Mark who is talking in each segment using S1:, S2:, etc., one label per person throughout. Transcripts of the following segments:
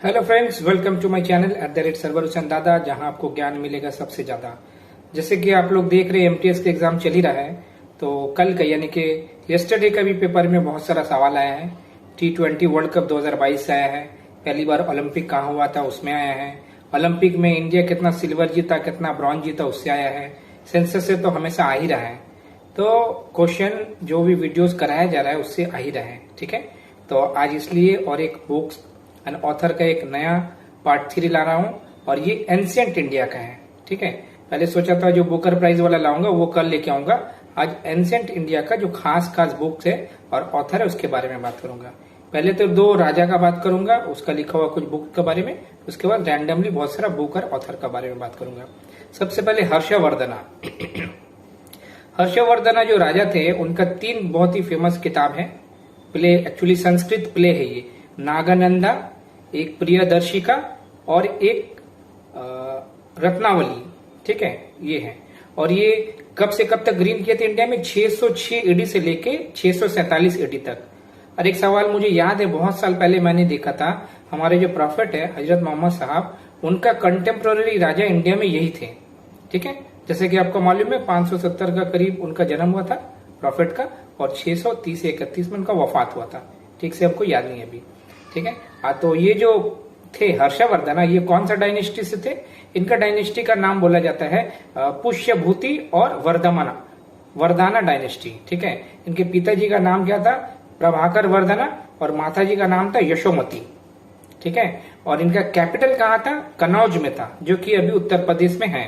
S1: Hello friends, welcome to my channel @Sarwar Hussain दादा, जहां आपको ज्ञान मिलेगा सबसे ज्यादा। जैसे कि आप लोग देख रहे हैं एमटीएस का एग्जाम चल ही रहा है। तो कल का यानी कि यस्टरडे का भी पेपर में बहुत सारा सवाल आया है। T20 वर्ल्ड कप 2022 से आया है। पहली बार ओलंपिक कहाँ हुआ था उसमें आया है। ओलंपिक में इंडिया कितना सिल्वर जीता, कितना ब्रॉन्ज जीता, उससे आया है। सेंसस से तो हमेशा आ ही रहा है। तो क्वेश्चन जो भी वीडियोस कराया जा रहा है उससे आ ही रहा है। ठीक है, तो आज इसलिए और एक बुक्स एंड ऑथर का एक नया पार्ट 3 ला रहा हूं, और ये एंशिएंट इंडिया का है। ठीक है, पहले सोचा था जो बुकर प्राइज वाला लाऊंगा वो कल लेके आऊंगा। आज एंशिएंट इंडिया का जो खास खास बुक्स है और ऑथर है उसके बारे में बात करूंगा। पहले तो दो राजा का बात करूंगा, उसका लिखा हुआ कुछ बुक के बारे में। उसके बाद रैंडमली बहुत सारा बुक और ऑथर का बारे में बात करूंगा। सबसे पहले हर्षवर्धना। हर्षवर्धना जो राजा थे उनका 3 बहुत ही फेमस किताब है। प्ले, एक्चुअली संस्कृत प्ले है ये। नागानंदा, एक प्रियदर्शिका और एक रत्नावली। ठीक है, ये है। और ये कब से कब तक ग्रीन किए थे इंडिया में? 606 एडी से लेके 647 एडी तक। और एक सवाल मुझे याद है, बहुत साल पहले मैंने देखा था, हमारे जो प्रॉफिट है हजरत मोहम्मद साहब, उनका कंटेम्प्रोरी राजा इंडिया में यही थे। ठीक है, जैसे कि आपको मालूम है 570 का करीब उनका जन्म हुआ था प्रॉफिट का, और 630 से 31 में उनका वफात हुआ था। ठीक से हमको याद नहीं है अभी। ठीक है, तो ये जो थे हर्षवर्धना, ये कौन सा डायनेस्टी से थे? इनका डायनेस्टी का नाम बोला जाता है पुष्यभूति और वर्धना डायनेस्टी। ठीक है, इनके पिताजी का नाम क्या था? प्रभाकर वर्धना, और माताजी का नाम था यशोमती। ठीक है, और इनका कैपिटल कहाँ था? कनौज में था, जो कि अभी उत्तर प्रदेश में है।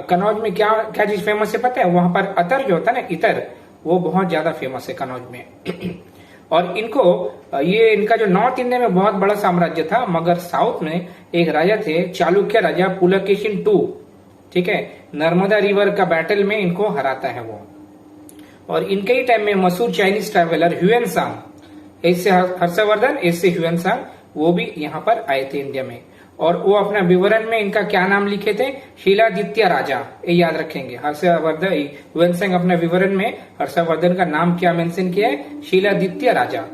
S1: कनौज में क्या क्या चीज फेमस है पता है? वहां पर अतर जो होता है ना, इतर, वो बहुत ज्यादा फेमस है कनौज में। और इनको ये इनका जो नॉर्थ इंडिया में बहुत बड़ा साम्राज्य था, मगर साउथ में एक राजा थे चालुक्य राजा पुलकेशिन II। ठीक है, नर्मदा रिवर का बैटल में इनको हराता है वो। और इनके ही टाइम में मशहूर चाइनीज ट्रैवलर ह्यूएनसांग, इससे हर्षवर्धन, इससे ह्यूएनसांग, वो भी यहाँ पर आए थे इंडिया में। और वो अपना विवरण में इनका क्या नाम लिखे थे? शीलादित्य राजा। ये याद रखेंगे। हर्षवर्धन, ह्यूएनसांग अपने विवरण में हर्षवर्धन का नाम क्या मेंशन किया है? शीलादित्य राजा।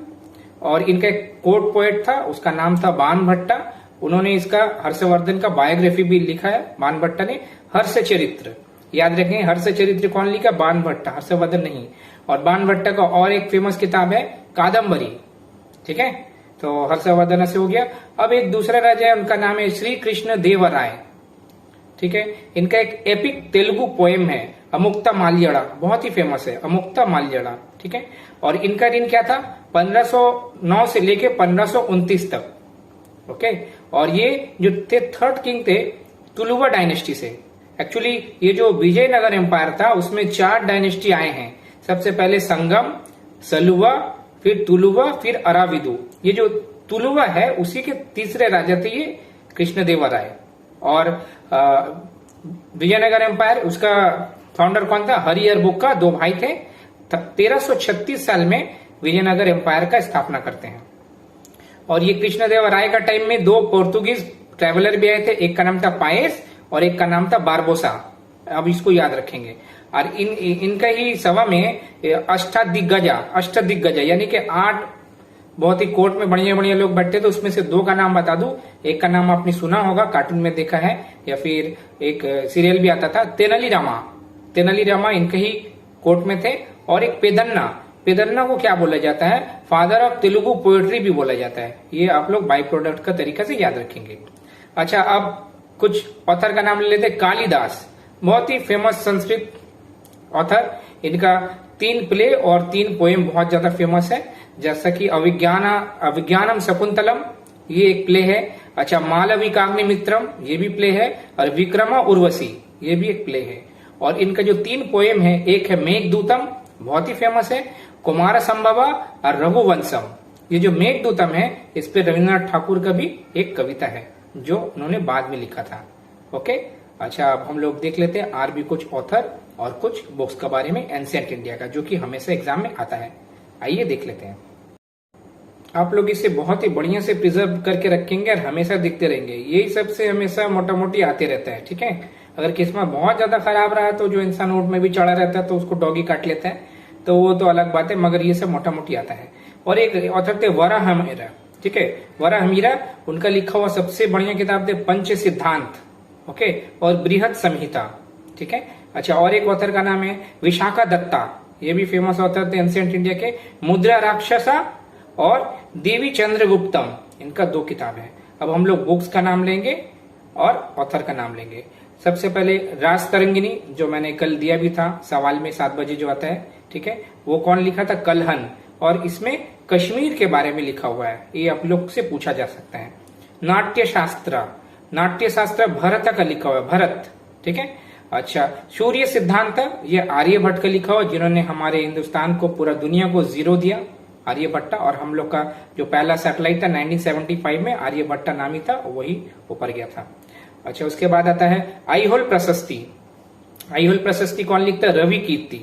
S1: और इनका एक कोर्ट पोएट था, उसका नाम था बाणभट्टा। उन्होंने इसका हर्षवर्धन का बायोग्राफी भी लिखा है बाणभट्टा ने, हर्षचरित्र। याद रखेंगे, हर्षचरित्र कौन लिखा? बाणभट्टा, हर्षवर्धन नहीं। और बाणभट्टा का और एक फेमस किताब है कादम्बरी। ठीक है, तो हर्षवर्धन से हो गया। अब एक दूसरा राजा है, उनका नाम है श्री कृष्ण देवराय। ठीक है, इनका एक एपिक तेलुगु पोएम है अमुक्ता माल्यड़ा, बहुत ही फेमस है अमुक्ता माल्यड़ा। ठीक है, और इनका दिन क्या था? 1509 से लेके 1529 तक। ओके, और ये जो थे थर्ड किंग थे तुलुवा डायनेस्टी से। एक्चुअली ये जो विजयनगर एम्पायर था उसमें 4 डायनेस्टी आए हैं। सबसे पहले संगम, सलुवा, फिर तुलुवा, फिर अराविदु। ये जो तुलुवा है उसी के तीसरे राजा थे ये कृष्णदेवराय। और विजयनगर एम्पायर, उसका फाउंडर कौन था? हरिहरबुक्का, 2 भाई थे। 1336 साल में विजयनगर एम्पायर का स्थापना करते हैं। और ये कृष्णदेवराय का टाइम में 2 पोर्तुगीज ट्रेवलर भी आए थे, एक का नाम था पायस और एक का नाम था बारबोसा। अब इसको याद रखेंगे। और इनका ही सभा में अष्टदिग्गजा यानी कि 8 बहुत ही कोर्ट में बढ़िया बढ़िया लोग बैठते थे, उसमें से 2 का नाम बता दूं। एक का नाम आपने सुना होगा, कार्टून में देखा है, या फिर एक सीरियल भी आता था, तेनाली रामा इनके ही कोर्ट में थे। और एक पेदन्ना को क्या बोला जाता है? फादर ऑफ तेलुगु पोएट्री भी बोला जाता है। ये आप लोग बाई प्रोडक्ट का तरीका से याद रखेंगे। अच्छा, अब कुछ ऑथर का नाम ले लेते। कालिदास, बहुत ही फेमस संस्कृत ऑथर। इनका 3 प्ले और 3 पोएम बहुत ज्यादा फेमस है, जैसा कि अभिज्ञानम शकुंतलम, ये एक प्ले है। अच्छा, मालविकाग्निमित्रम, ये भी प्ले है। और विक्रमा उर्वशी, ये भी एक प्ले है। और इनका जो 3 पोएम है, एक है मेघदूतम, बहुत ही फेमस है, कुमार संभवा और रघुवंशम। ये जो मेघदूतम है, इस पे रविन्द्रनाथ ठाकुर का भी एक कविता है जो उन्होंने बाद में लिखा था। ओके, अच्छा, अब हम लोग देख लेते हैं और भी कुछ ऑथर और कुछ बुक्स के बारे में एंशिएंट इंडिया का, जो कि हमेशा एग्जाम में आता है। आइए देख लेते हैं। आप लोग इसे बहुत ही बढ़िया से प्रिजर्व करके रखेंगे और हमेशा दिखते रहेंगे। यही सबसे हमेशा मोटा मोटी आते रहता है। ठीक है, अगर किस्मत बहुत ज्यादा खराब रहा तो जो इंसान ऊंट में भी चढ़ा रहता है तो उसको डॉगी काट लेता है, तो वो तो अलग बात है, मगर ये सब मोटा मोटी आता है। और एक ऑथर थे वराहमिहिर। ठीक है। वराह मीरा, उनका लिखा हुआ सबसे बढ़िया किताब थे पंच सिद्धांत, ओके, और बृहद संहिता, ठीक है। अच्छा, और एक ऑथर का नाम है विशाखा दत्ता, ये भी फेमस ऑथर थे एंशिएंट इंडिया के। मुद्रा राक्षसा और देवी चंद्रगुप्तम, इनका 2 किताब है। अब हम लोग बुक्स का नाम लेंगे और ऑथर का नाम लेंगे। सबसे पहले राज तरंगिनी, जो मैंने कल दिया भी था सवाल में 7 बजे जो आता है, ठीक है, वो कौन लिखा था? कल्हन, और इसमें कश्मीर के बारे में लिखा हुआ है, ये आप लोग से पूछा जा सकता है। नाट्य शास्त्र, नाट्य शास्त्र भरत का लिखा हुआ है, भरत, ठीक है। अच्छा, सूर्य सिद्धांत, ये आर्यभट्ट का लिखा हुआ, जिन्होंने हमारे हिंदुस्तान को, पूरा दुनिया को 0 दिया, आर्यभट्ट। और हम लोग का जो पहला सैटेलाइट था 1975 में, आर्यभट्ट नाम ही था, वही ऊपर गया था। अच्छा, उसके बाद आता है आईहोल प्रशस्ति। आईहोल प्रशस्ति कौन लिखता है? रवि कीर्ति।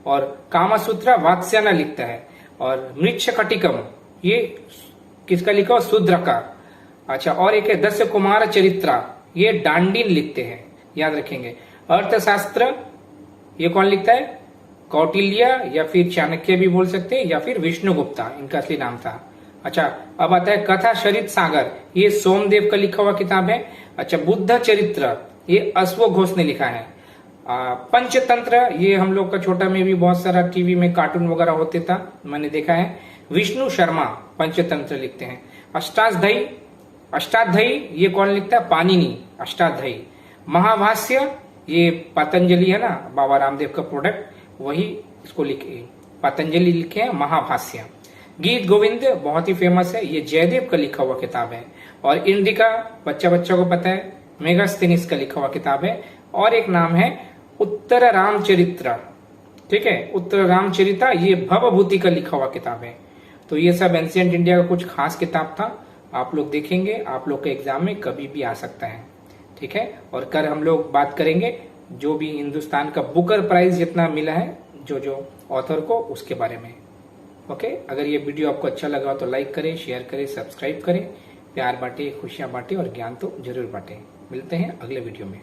S1: और कामसूत्र वात्स्यायन लिखता है। और मृच्छकटिकम, ये किसका लिखा हुआ? शूद्र का। अच्छा, और एक है 10 कुमार चरित्रा, ये डांडिन लिखते हैं, याद रखेंगे। अर्थशास्त्र, ये कौन लिखता है? कौटिल्य, या फिर चाणक्य भी बोल सकते हैं, या फिर विष्णुगुप्ता, इनका असली नाम था। अच्छा, अब आता है कथा शरित सागर, ये सोमदेव का लिखा हुआ किताब है। अच्छा, बुद्ध चरित्र, ये अश्व घोष ने लिखा है। पंचतंत्र, ये हम लोग का छोटा में भी बहुत सारा टीवी में कार्टून वगैरह होते था, मैंने देखा है। विष्णु शर्मा पंचतंत्र लिखते हैं। अष्टाध्यायी, अष्टाध्यायी ये कौन लिखता है? पाणिनि, अष्टाध्यायी। महाभाष्य, ये पतंजलि है ना, बाबा रामदेव का प्रोडक्ट, वही इसको लिखे, पतंजलि लिखे हैं महाभाष्य। गीत गोविंद बहुत ही फेमस है, ये जयदेव का लिखा हुआ किताब है। और इंडिका, बच्चा को पता है, मेगास्थनीज का लिखा हुआ किताब है। और एक नाम है उत्तर रामचरित्र, ठीक है, उत्तर रामचरिता, ये भवभूति का लिखा हुआ किताब है। तो ये सब एंशिएंट इंडिया का कुछ खास किताब था, आप लोग देखेंगे, आप लोग के एग्जाम में कभी भी आ सकता है, ठीक है। और कल हम लोग बात करेंगे जो भी हिंदुस्तान का बुकर प्राइज जितना मिला है जो ऑथर को, उसके बारे में, ओके। अगर ये वीडियो आपको अच्छा लगा तो लाइक करें, शेयर करें, सब्सक्राइब करें, प्यार बांटे, खुशियां बांटे और ज्ञान तो जरूर बांटे। मिलते हैं अगले वीडियो में।